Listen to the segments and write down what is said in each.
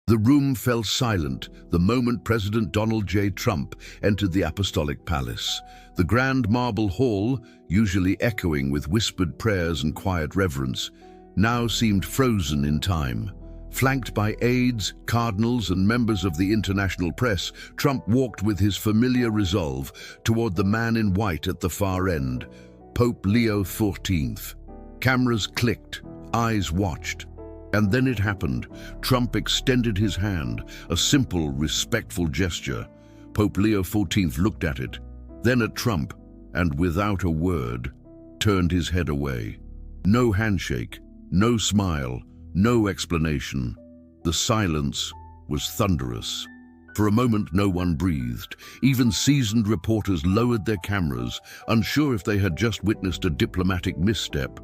The room fell silent the moment President Donald J. Trump entered the Apostolic Palace. The grand marble hall, usually echoing with whispered prayers and quiet reverence, now seemed frozen in time. Flanked by aides, cardinals, and members of the international press, Trump walked with his familiar resolve toward the man in white at the far end, Pope Leo XIV. Cameras clicked, eyes watched. And then it happened. Trump extended his hand, a simple, respectful gesture. Pope Leo XIV looked at it, then at Trump, and without a word, turned his head away. No handshake, no smile, no explanation. The silence was thunderous. For a moment, no one breathed. Even seasoned reporters lowered their cameras, unsure if they had just witnessed a diplomatic misstep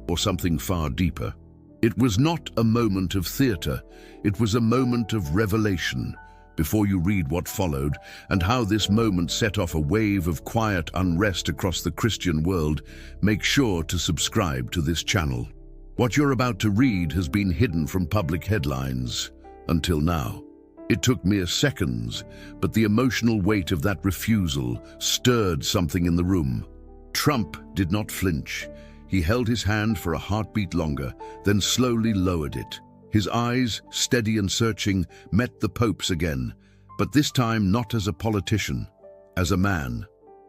or something far deeper. It was not a moment of theater, it was a moment of revelation. Before you read what followed and how this moment set off a wave of quiet unrest across the Christian world, make sure to subscribe to this channel. What you're about to read has been hidden from public headlines until now. It took mere seconds, but the emotional weight of that refusal stirred something in the room. Trump did not flinch. He held his hand for a heartbeat longer, then slowly lowered it. His eyes, steady and searching, met the Pope's again, but this time not as a politician, as a man.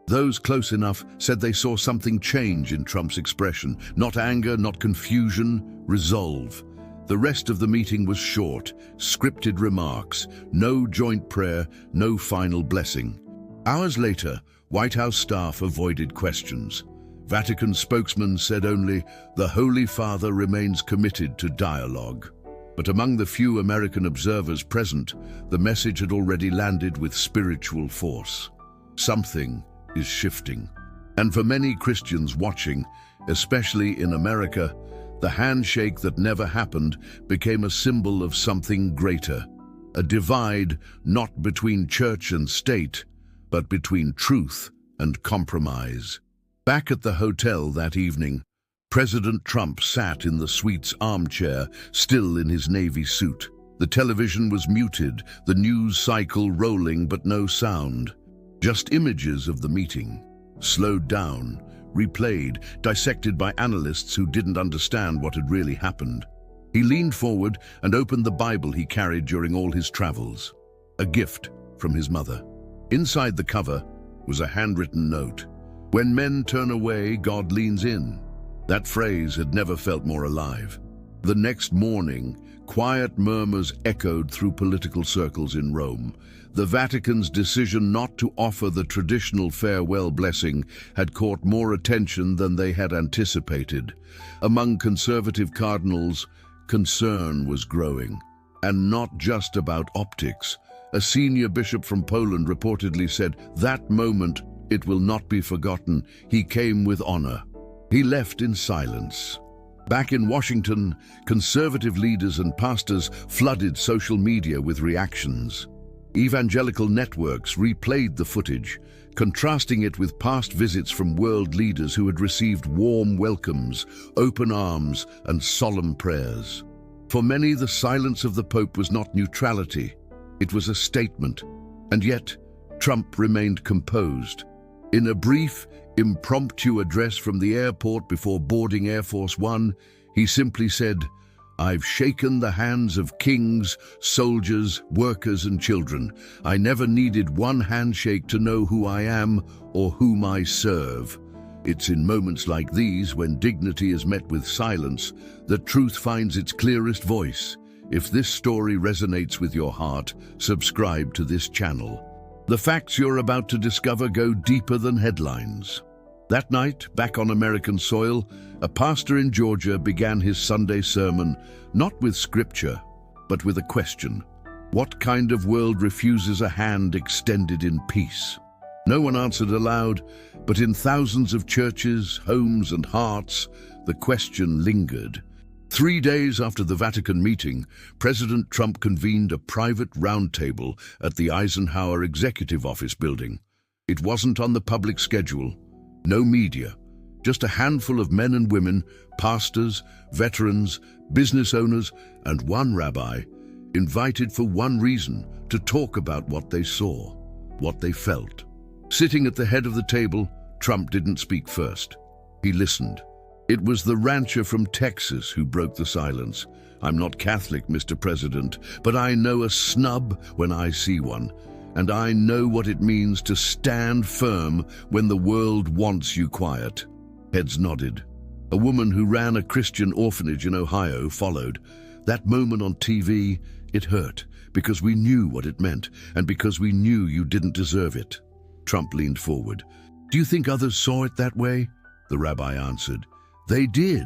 Those close enough said they saw something change in Trump's expression. Not anger, not confusion, resolve. The rest of the meeting was short, scripted remarks, no joint prayer, no final blessing. Hours later, White House staff avoided questions. Vatican spokesman said only, "The Holy Father remains committed to dialogue." But among the few American observers present, the message had already landed with spiritual force. Something is shifting. And for many Christians watching, especially in America, the handshake that never happened became a symbol of something greater. A divide not between church and state, but between truth and compromise. Back at the hotel that evening, President Trump sat in the suite's armchair, still in his navy suit. The television was muted, the news cycle rolling, but no sound. Just images of the meeting, slowed down, replayed, dissected by analysts who didn't understand what had really happened. He leaned forward and opened the Bible he carried during all his travels, a gift from his mother. Inside the cover was a handwritten note. "When men turn away, God leans in." That phrase had never felt more alive. The next morning, quiet murmurs echoed through political circles in Rome. The Vatican's decision not to offer the traditional farewell blessing had caught more attention than they had anticipated. Among conservative cardinals, concern was growing. And not just about optics. A senior bishop from Poland reportedly said, "That moment, it will not be forgotten. He came with honor." He left in silence. Back in Washington, conservative leaders and pastors flooded social media with reactions. Evangelical networks replayed the footage, contrasting it with past visits from world leaders who had received warm welcomes, open arms, and solemn prayers. For many, the silence of the Pope was not neutrality. It was a statement. And yet, Trump remained composed. In a brief, impromptu address from the airport before boarding Air Force One, he simply said, "I've shaken the hands of kings, soldiers, workers, and children. I never needed one handshake to know who I am or whom I serve." It's in moments like these, when dignity is met with silence, that truth finds its clearest voice. If this story resonates with your heart, subscribe to this channel. The facts you're about to discover go deeper than headlines. That night, back on American soil, a pastor in Georgia began his Sunday sermon, not with scripture, but with a question. What kind of world refuses a hand extended in peace? No one answered aloud, but in thousands of churches, homes, and hearts, the question lingered. 3 days after the Vatican meeting, President Trump convened a private roundtable at the Eisenhower Executive Office building. It wasn't on the public schedule. No media, just a handful of men and women, pastors, veterans, business owners, and one rabbi. invited for one reason, to talk about what they saw, what they felt. Sitting at the head of the table, Trump didn't speak first. He listened. It was the rancher from Texas who broke the silence. "I'm not Catholic, Mr. President, but I know a snub when I see one. And I know what it means to stand firm when the world wants you quiet." Heads nodded. A woman who ran a Christian orphanage in Ohio followed. That moment on TV, it hurt, because we knew what it meant, and because we knew you didn't deserve it. Trump leaned forward. "Do you think others saw it that way?" The rabbi answered. "They did.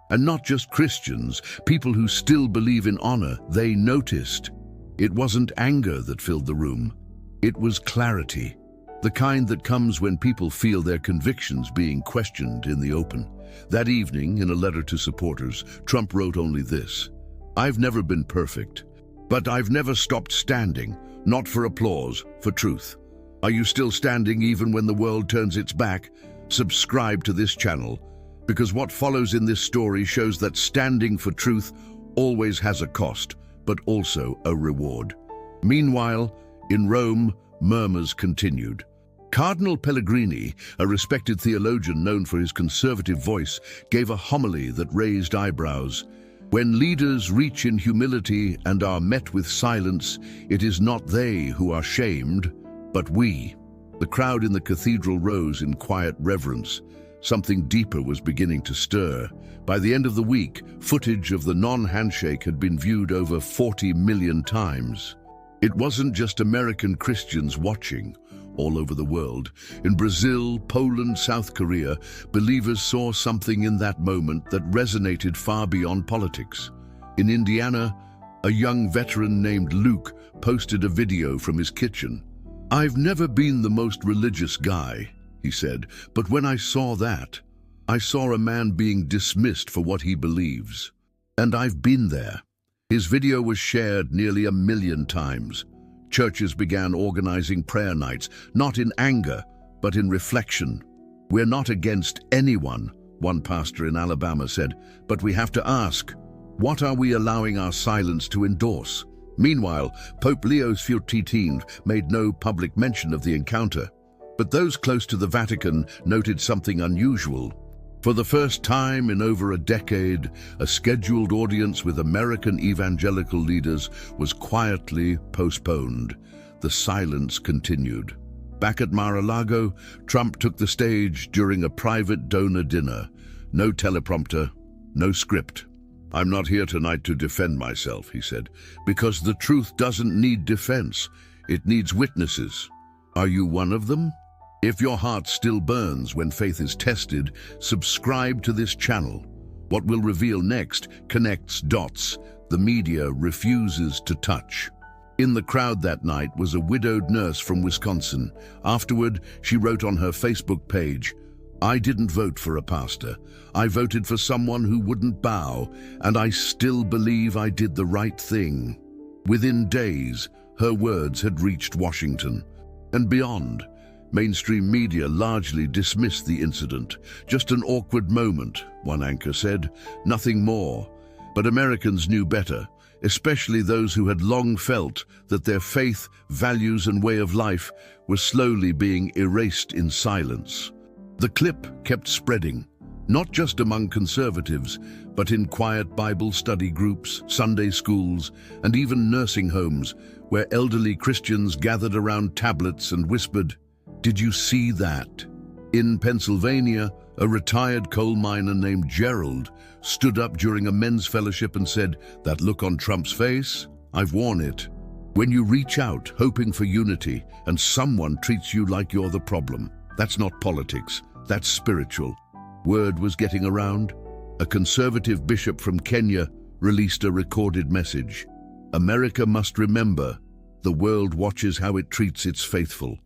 And not just Christians, people who still believe in honor, they noticed. It wasn't anger that filled the room. It was clarity, the kind that comes when people feel their convictions being questioned in the open. That evening, in a letter to supporters, Trump wrote only this: "I've never been perfect, but I've never stopped standing, not for applause, for truth. Are you still standing even when the world turns its back? Subscribe to this channel, because what follows in this story shows that standing for truth always has a cost, but also a reward." Meanwhile, in Rome, murmurs continued. Cardinal Pellegrini, a respected theologian known for his conservative voice, gave a homily that raised eyebrows. "When leaders reach in humility and are met with silence, it is not they who are shamed, but we." The crowd in the cathedral rose in quiet reverence. Something deeper was beginning to stir. By the end of the week, footage of the non-handshake had been viewed over 40 million times. It wasn't just American Christians watching. All over the world, in Brazil, Poland, South Korea, believers saw something in that moment that resonated far beyond politics. In Indiana, a young veteran named Luke posted a video from his kitchen. "I've never been the most religious guy," he said, "but when I saw that, I saw a man being dismissed for what he believes. And I've been there." His video was shared nearly 1 million times. Churches began organizing prayer nights, not in anger, but in reflection. "We're not against anyone," one pastor in Alabama said, "but we have to ask, what are we allowing our silence to endorse?" Meanwhile, Pope Leo XIV made no public mention of the encounter. But those close to the Vatican noted something unusual. For the first time in over a decade, a scheduled audience with American evangelical leaders was quietly postponed. The silence continued. Back at Mar-a-Lago, Trump took the stage during a private donor dinner. No teleprompter, no script. "I'm not here tonight to defend myself," he said, "because the truth doesn't need defense. It needs witnesses. Are you one of them? If your heart still burns when faith is tested, subscribe to this channel. What we'll reveal next connects dots the media refuses to touch." In the crowd that night was a widowed nurse from Wisconsin. Afterward, she wrote on her Facebook page, "I didn't vote for a pastor. I voted for someone who wouldn't bow, and I still believe I did the right thing." Within days, her words had reached Washington and beyond. Mainstream media largely dismissed the incident. "Just an awkward moment," one anchor said, "nothing more." But Americans knew better, especially those who had long felt that their faith, values, and way of life were slowly being erased in silence. The clip kept spreading, not just among conservatives, but in quiet Bible study groups, Sunday schools, and even nursing homes, where elderly Christians gathered around tablets and whispered, "Did you see that?" In Pennsylvania, a retired coal miner named Gerald stood up during a men's fellowship and said, "That look on Trump's face? I've worn it." When you reach out hoping for unity and someone treats you like you're the problem, that's not politics, that's spiritual. Word was getting around. A conservative bishop from Kenya released a recorded message. "America must remember, the world watches how it treats its faithful,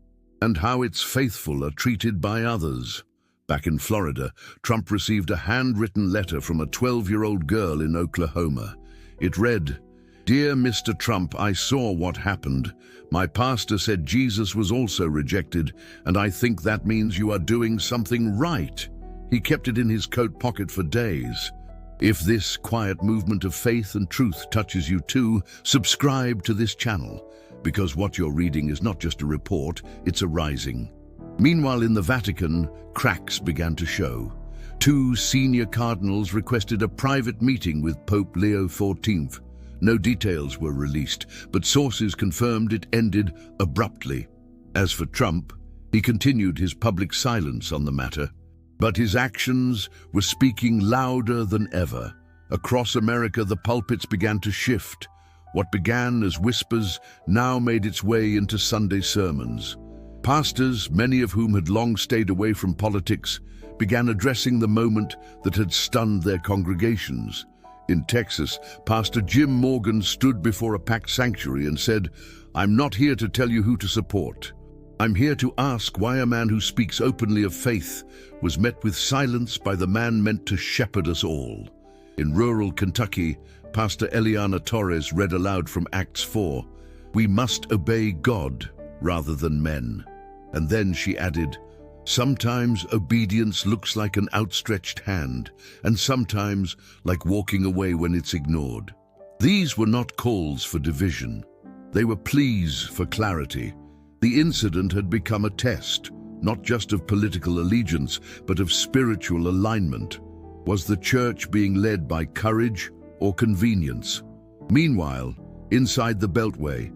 and how its faithful are treated by others." Back in Florida, Trump received a handwritten letter from a 12-year-old girl in Oklahoma. It read, "Dear Mr. Trump, I saw what happened. My pastor said Jesus was also rejected, and I think that means you are doing something right." He kept it in his coat pocket for days. If this quiet movement of faith and truth touches you too, subscribe to this channel, because what you're reading is not just a report, it's a rising. Meanwhile, in the Vatican, cracks began to show. 2 senior cardinals requested a private meeting with Pope Leo XIV. No details were released, but sources confirmed it ended abruptly. As for Trump, he continued his public silence on the matter. But his actions were speaking louder than ever. Across America, the pulpits began to shift. What began as whispers now made its way into Sunday sermons. Pastors, many of whom had long stayed away from politics, began addressing the moment that had stunned their congregations. In Texas, Pastor Jim Morgan stood before a packed sanctuary and said, "I'm not here to tell you who to support. I'm here to ask why a man who speaks openly of faith was met with silence by the man meant to shepherd us all." In rural Kentucky, Pastor Eliana Torres read aloud from Acts 4, "We must obey God rather than men." And then she added, "Sometimes obedience looks like an outstretched hand, and sometimes like walking away when it's ignored." These were not calls for division. They were pleas for clarity. The incident had become a test, not just of political allegiance, but of spiritual alignment. Was the church being led by courage or convenience? Meanwhile, inside the Beltway,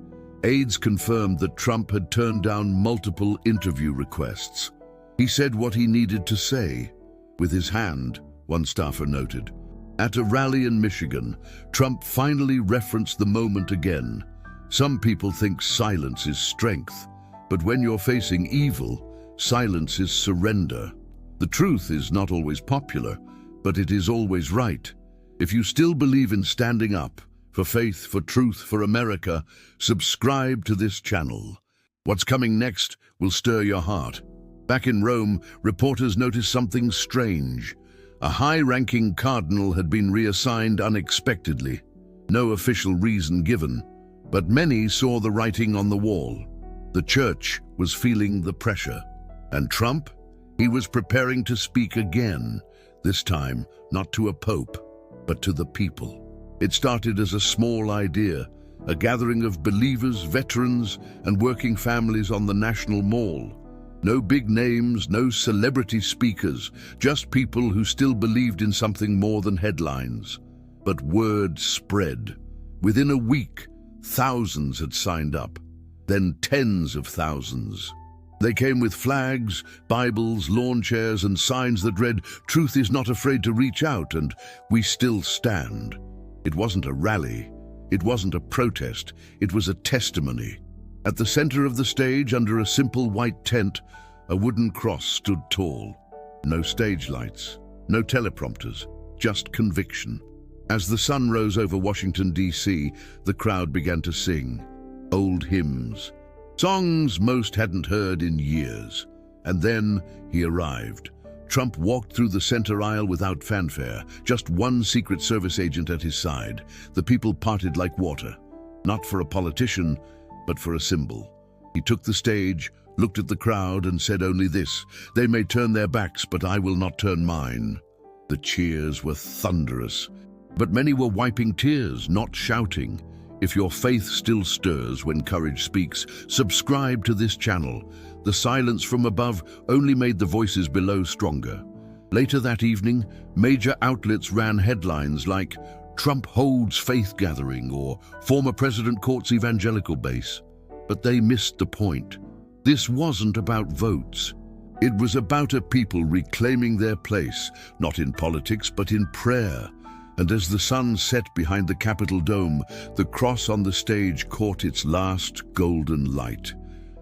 aides confirmed that Trump had turned down multiple interview requests. He said what he needed to say, with his hand, one staffer noted. At a rally in Michigan, Trump finally referenced the moment again. Some people think silence is strength, but when you're facing evil, silence is surrender. The truth is not always popular, but it is always right. If you still believe in standing up, for faith, for truth, for America, subscribe to this channel. What's coming next will stir your heart. Back in Rome, reporters noticed something strange. A high-ranking cardinal had been reassigned unexpectedly. No official reason given, but many saw the writing on the wall. The church was feeling the pressure. And Trump? He was preparing to speak again, this time not to a pope, but to the people. It started as a small idea, a gathering of believers, veterans, and working families on the National Mall. No big names, no celebrity speakers, just people who still believed in something more than headlines. But word spread. Within a week, thousands had signed up, then tens of thousands. They came with flags, Bibles, lawn chairs, and signs that read, "Truth is not afraid to reach out, and we still stand." It wasn't a rally. It wasn't a protest. It was a testimony. At the center of the stage, under a simple white tent, a wooden cross stood tall. No stage lights, no teleprompters, just conviction. As the sun rose over Washington, D.C., the crowd began to sing old hymns, songs most hadn't heard in years. And then he arrived. Trump walked through the center aisle without fanfare, just one Secret Service agent at his side. The people parted like water, not for a politician, but for a symbol. He took the stage, looked at the crowd, and said only this: "They may turn their backs, but I will not turn mine." The cheers were thunderous, but many were wiping tears, not shouting. If your faith still stirs when courage speaks, subscribe to this channel. The silence from above only made the voices below stronger. Later that evening, major outlets ran headlines like "Trump holds faith gathering" or "Former President courts evangelical base." But they missed the point. This wasn't about votes. It was about a people reclaiming their place, not in politics, but in prayer. And as the sun set behind the Capitol dome, the cross on the stage caught its last golden light.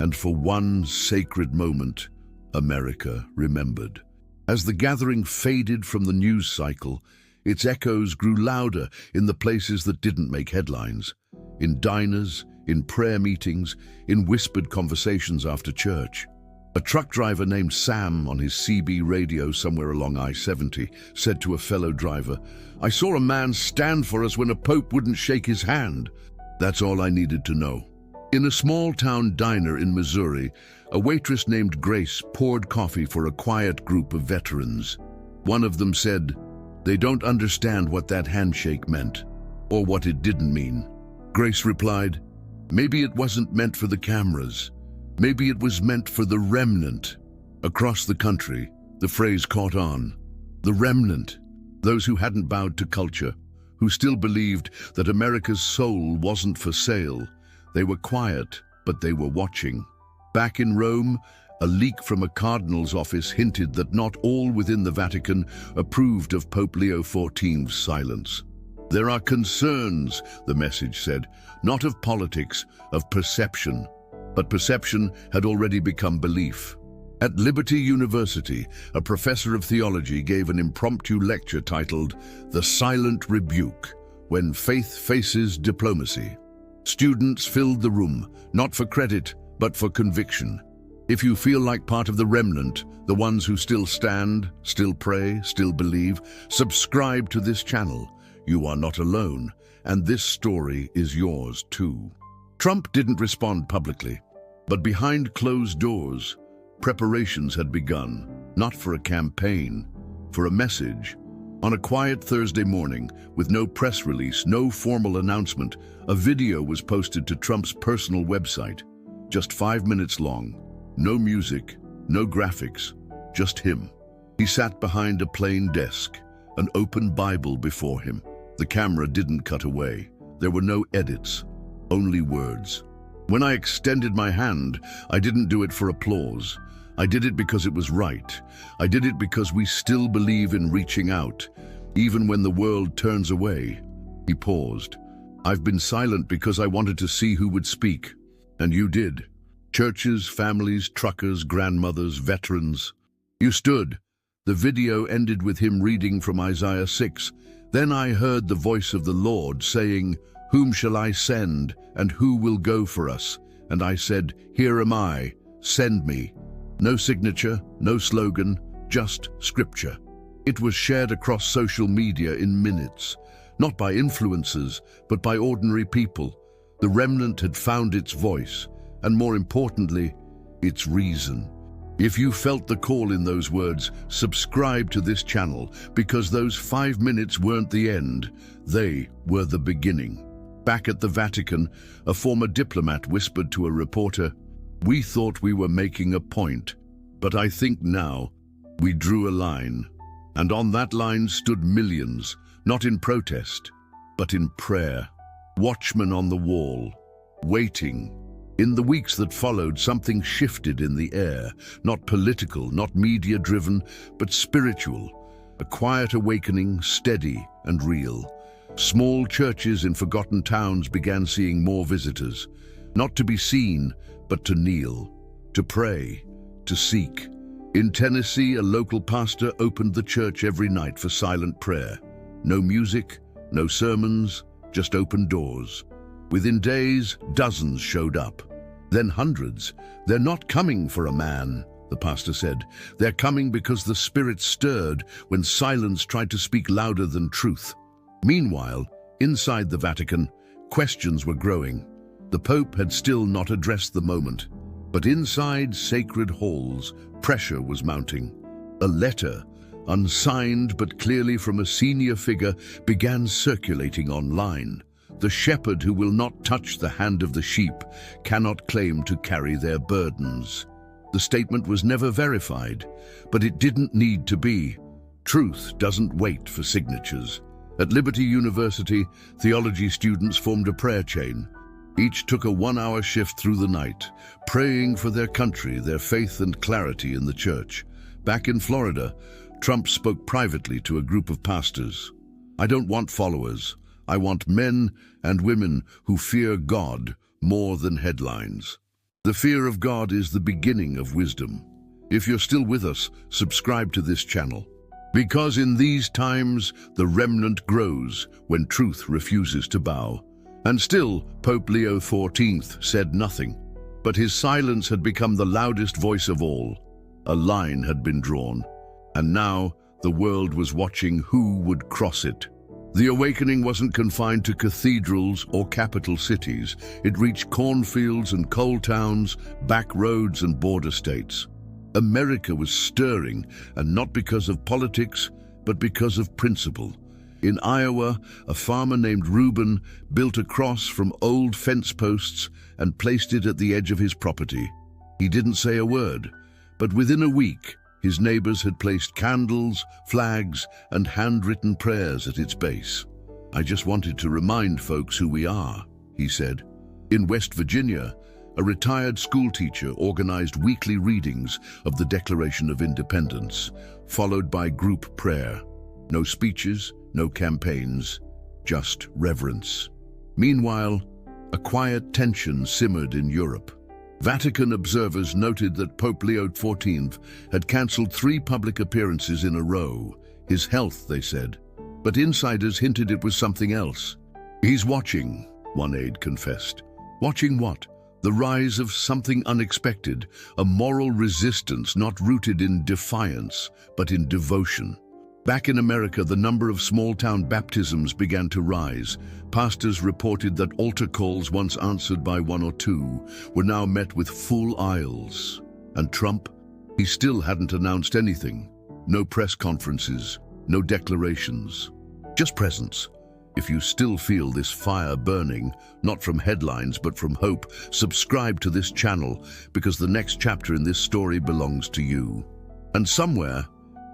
And for one sacred moment, America remembered. As the gathering faded from the news cycle, its echoes grew louder in the places that didn't make headlines. In diners, in prayer meetings, in whispered conversations after church. A truck driver named Sam on his CB radio somewhere along I-70 said to a fellow driver, "I saw a man stand for us when a pope wouldn't shake his hand." That's all I needed to know. In a small-town diner in Missouri, a waitress named Grace poured coffee for a quiet group of veterans. One of them said, They don't understand what that handshake meant, or what it didn't mean. Grace replied, maybe it wasn't meant for the cameras. Maybe it was meant for the remnant. Across the country, the phrase caught on. The remnant, those who hadn't bowed to culture, who still believed that America's soul wasn't for sale. They were quiet, but they were watching. Back in Rome, a leak from a cardinal's office hinted that not all within the Vatican approved of Pope Leo XIV's silence. There are concerns, the message said, not of politics, of perception. But perception had already become belief. At Liberty University, a professor of theology gave an impromptu lecture titled "The Silent Rebuke: When Faith Faces Diplomacy." Students filled the room, not for credit, but for conviction. If you feel like part of the remnant, the ones who still stand, still pray, still believe, subscribe to this channel. You are not alone, and this story is yours too. Trump didn't respond publicly, but behind closed doors, preparations had begun, not for a campaign, for a message. On a quiet Thursday morning, with no press release, no formal announcement, a video was posted to Trump's personal website, just 5 minutes long. No music, no graphics, just him. He sat behind a plain desk, an open Bible before him. The camera didn't cut away. There were no edits, only words. When I extended my hand, I didn't do it for applause. I did it because it was right. I did it because we still believe in reaching out, even when the world turns away. He paused. I've been silent because I wanted to see who would speak. And you did. Churches, families, truckers, grandmothers, veterans. You stood. The video ended with him reading from Isaiah 6. Then I heard the voice of the Lord saying, "Whom shall I send, and who will go for us?" And I said, "Here am I, send me." No signature, no slogan, just scripture. It was shared across social media in minutes, not by influencers, but by ordinary people. The remnant had found its voice, and more importantly, its reason. If you felt the call in those words, subscribe to this channel, because those 5 minutes weren't the end, they were the beginning. Back at the Vatican, a former diplomat whispered to a reporter, "We thought we were making a point, but I think now we drew a line." And on that line stood millions, not in protest, but in prayer. Watchmen on the wall, waiting. In the weeks that followed, something shifted in the air, not political, not media-driven, but spiritual. A quiet awakening, steady and real. Small churches in forgotten towns began seeing more visitors, not to be seen, but to kneel, to pray, to seek. In Tennessee, a local pastor opened the church every night for silent prayer. No music, no sermons, just open doors. Within days, dozens showed up. Then hundreds. "They're not coming for a man," the pastor said. "They're coming because the Spirit stirred when silence tried to speak louder than truth." Meanwhile, inside the Vatican, questions were growing. The Pope had still not addressed the moment. But inside sacred halls, pressure was mounting. A letter, unsigned but clearly from a senior figure, began circulating online. "The shepherd who will not touch the hand of the sheep cannot claim to carry their burdens." The statement was never verified, but it didn't need to be. Truth doesn't wait for signatures. At Liberty University, theology students formed a prayer chain. Each took a 1-hour shift through the night, praying for their country, their faith and clarity in the church. Back in Florida, Trump spoke privately to a group of pastors. "I don't want followers. I want men and women who fear God more than headlines." The fear of God is the beginning of wisdom. If you're still with us, subscribe to this channel. Because in these times, the remnant grows when truth refuses to bow. And still, Pope Leo XIV said nothing. But his silence had become the loudest voice of all. A line had been drawn. And now, the world was watching who would cross it. The awakening wasn't confined to cathedrals or capital cities. It reached cornfields and coal towns, back roads and border states. America was stirring, and not because of politics, but because of principle. In Iowa, a farmer named Reuben built a cross from old fence posts and placed it at the edge of his property. He didn't say a word, but within a week, his neighbors had placed candles, flags, and handwritten prayers at its base. "I just wanted to remind folks who we are," he said. In West Virginia, a retired schoolteacher organized weekly readings of the Declaration of Independence, followed by group prayer. No speeches, no campaigns, just reverence. Meanwhile, a quiet tension simmered in Europe. Vatican observers noted that Pope Leo XIV had cancelled 3 public appearances in a row. His health, they said. But insiders hinted it was something else. "He's watching," one aide confessed. Watching what? The rise of something unexpected, a moral resistance not rooted in defiance, but in devotion. Back in America, the number of small-town baptisms began to rise. Pastors reported that altar calls once answered by 1 or 2 were now met with full aisles. And Trump? He still hadn't announced anything. No press conferences, no declarations, just presence. If you still feel this fire burning, not from headlines but from hope, subscribe to this channel, because the next chapter in this story belongs to you. And somewhere,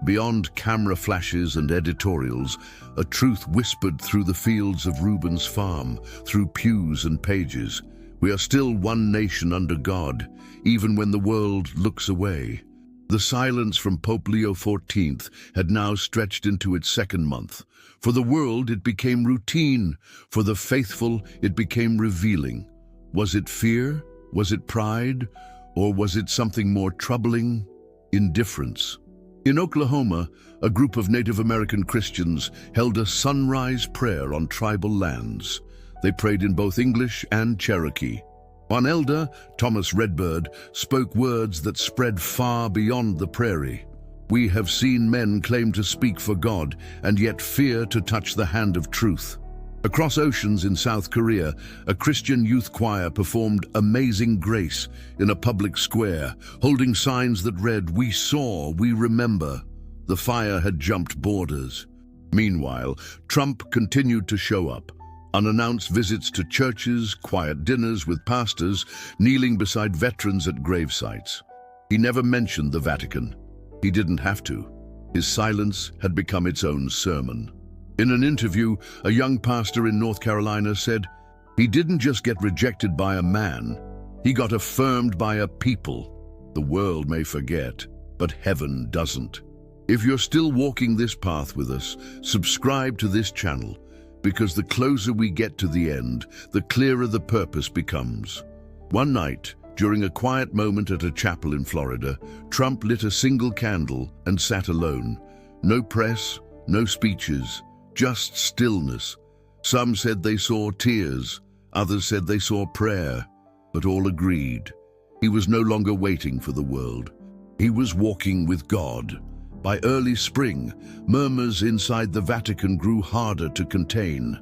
beyond camera flashes and editorials, a truth whispered through the fields of Reuben's farm, through pews and pages. We are still one nation under God, even when the world looks away. The silence from Pope Leo XIV had now stretched into its 2nd month. For the world, it became routine. For the faithful, it became revealing. Was it fear? Was it pride? Or was it something more troubling? Indifference. In Oklahoma, a group of Native American Christians held a sunrise prayer on tribal lands. They prayed in both English and Cherokee. One elder, Thomas Redbird, spoke words that spread far beyond the prairie. "We have seen men claim to speak for God and yet fear to touch the hand of truth." Across oceans in South Korea, a Christian youth choir performed Amazing Grace in a public square, holding signs that read, "We saw, we remember." The fire had jumped borders. Meanwhile, Trump continued to show up. Unannounced visits to churches, quiet dinners with pastors, kneeling beside veterans at grave sites. He never mentioned the Vatican. He didn't have to. His silence had become its own sermon. In an interview, a young pastor in North Carolina said, "He didn't just get rejected by a man, he got affirmed by a people. The world may forget, but heaven doesn't." If you're still walking this path with us, subscribe to this channel, because the closer we get to the end, the clearer the purpose becomes. One night, during a quiet moment at a chapel in Florida, Trump lit a single candle and sat alone. No press, no speeches, just stillness. Some said they saw tears, others said they saw prayer, but all agreed. He was no longer waiting for the world. He was walking with God. By early spring, murmurs inside the Vatican grew harder to contain.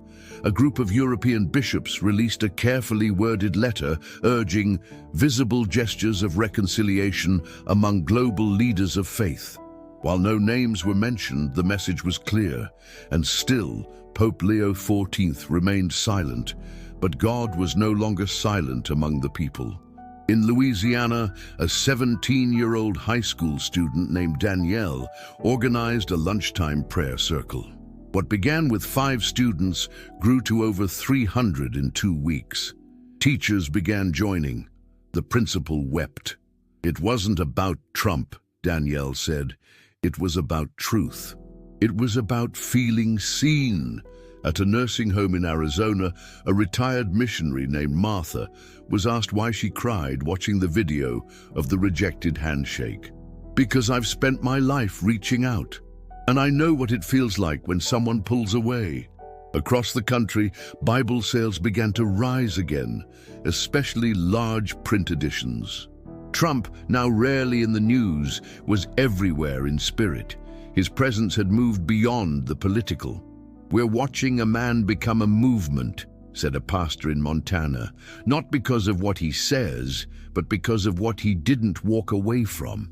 A group of European bishops released a carefully worded letter urging visible gestures of reconciliation among global leaders of faith. While no names were mentioned, the message was clear, and still Pope Leo XIV remained silent, but God was no longer silent among the people. In Louisiana, a 17-year-old high school student named Danielle organized a lunchtime prayer circle. What began with 5 students grew to over 300 in 2 weeks. Teachers began joining. The principal wept. "It wasn't about Trump," Danielle said. "It was about truth. It was about feeling seen." At a nursing home in Arizona, a retired missionary named Martha was asked why she cried watching the video of the rejected handshake. "Because I've spent my life reaching out, and I know what it feels like when someone pulls away." Across the country, Bible sales began to rise again, especially large print editions. Trump, now rarely in the news, was everywhere in spirit. His presence had moved beyond the political. "We're watching a man become a movement," said a pastor in Montana, "not because of what he says, but because of what he didn't walk away from."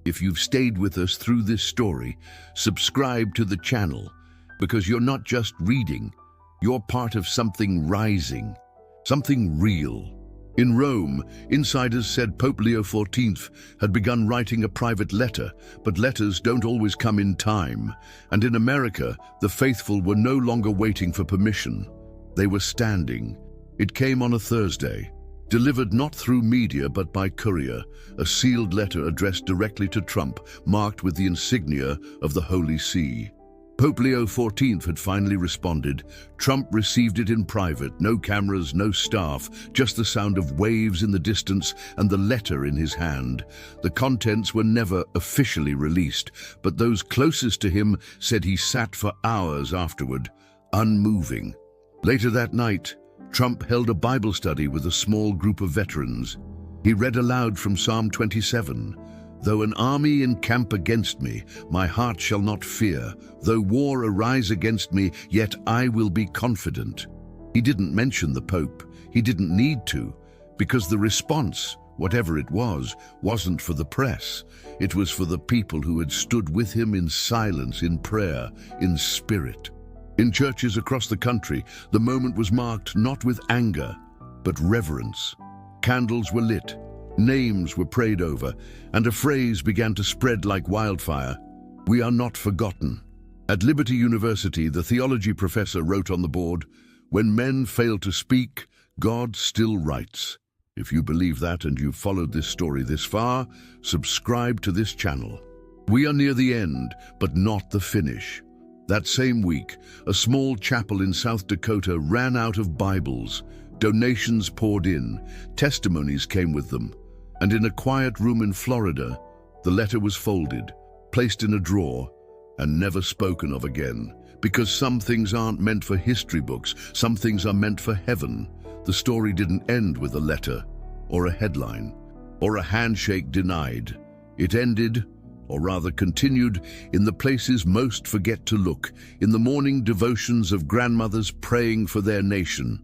If you've stayed with us through this story, subscribe to the channel, because you're not just reading, you're part of something rising, something real. In Rome, insiders said Pope Leo XIV had begun writing a private letter, but letters don't always come in time. And in America, the faithful were no longer waiting for permission. They were standing. It came on a Thursday, delivered not through media but by courier, a sealed letter addressed directly to Trump, marked with the insignia of the Holy See. Pope Leo XIV had finally responded. Trump received it in private, no cameras, no staff, just the sound of waves in the distance and the letter in his hand. The contents were never officially released, but those closest to him said he sat for hours afterward, unmoving. Later that night, Trump held a Bible study with a small group of veterans. He read aloud from Psalm 27, "Though an army encamp against me, my heart shall not fear. Though war arise against me, yet I will be confident." He didn't mention the Pope. He didn't need to, because the response, whatever it was, wasn't for the press. It was for the people who had stood with him in silence, in prayer, in spirit. In churches across the country, the moment was marked not with anger, but reverence. Candles were lit, names were prayed over, and a phrase began to spread like wildfire: "We are not forgotten." At Liberty University, the theology professor wrote on the board, "When men fail to speak, God still writes." If you believe that and you've followed this story this far, subscribe to this channel. We are near the end, but not the finish. That same week, a small chapel in South Dakota ran out of Bibles. Donations poured in, testimonies came with them, and in a quiet room in Florida, the letter was folded, placed in a drawer, and never spoken of again. Because some things aren't meant for history books, some things are meant for heaven. The story didn't end with a letter, or a headline, or a handshake denied. It ended, or rather continued, in the places most forget to look, in the morning devotions of grandmothers praying for their nation,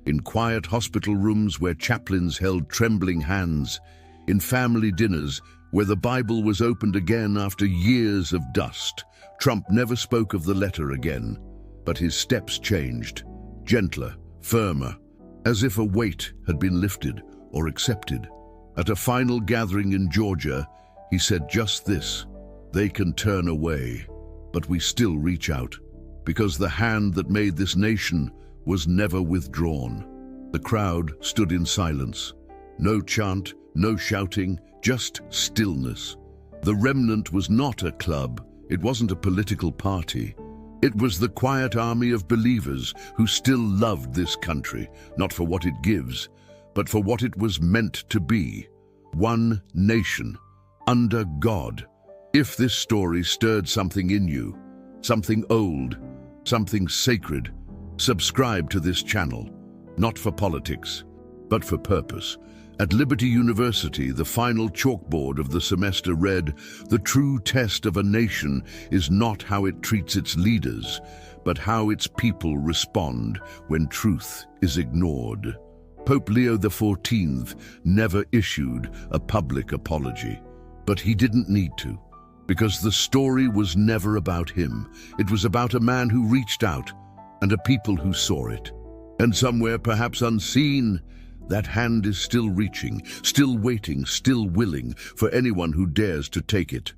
in quiet hospital rooms where chaplains held trembling hands, in family dinners where the Bible was opened again after years of dust. Trump never spoke of the letter again, but his steps changed, gentler, firmer, as if a weight had been lifted or accepted. At a final gathering in Georgia, he said just this: "They can turn away, but we still reach out, because the hand that made this nation was never withdrawn." The crowd stood in silence. No chant, no shouting, just stillness. The remnant was not a club. It wasn't a political party. It was the quiet army of believers who still loved this country, not for what it gives, but for what it was meant to be. One nation, under God. If this story stirred something in you, something old, something sacred, subscribe to this channel, not for politics, but for purpose. At Liberty University, the final chalkboard of the semester read, "The true test of a nation is not how it treats its leaders, but how its people respond when truth is ignored." Pope Leo XIV never issued a public apology, but he didn't need to, because the story was never about him. It was about a man who reached out and a people who saw it. And somewhere, perhaps unseen, that hand is still reaching, still waiting, still willing for anyone who dares to take it.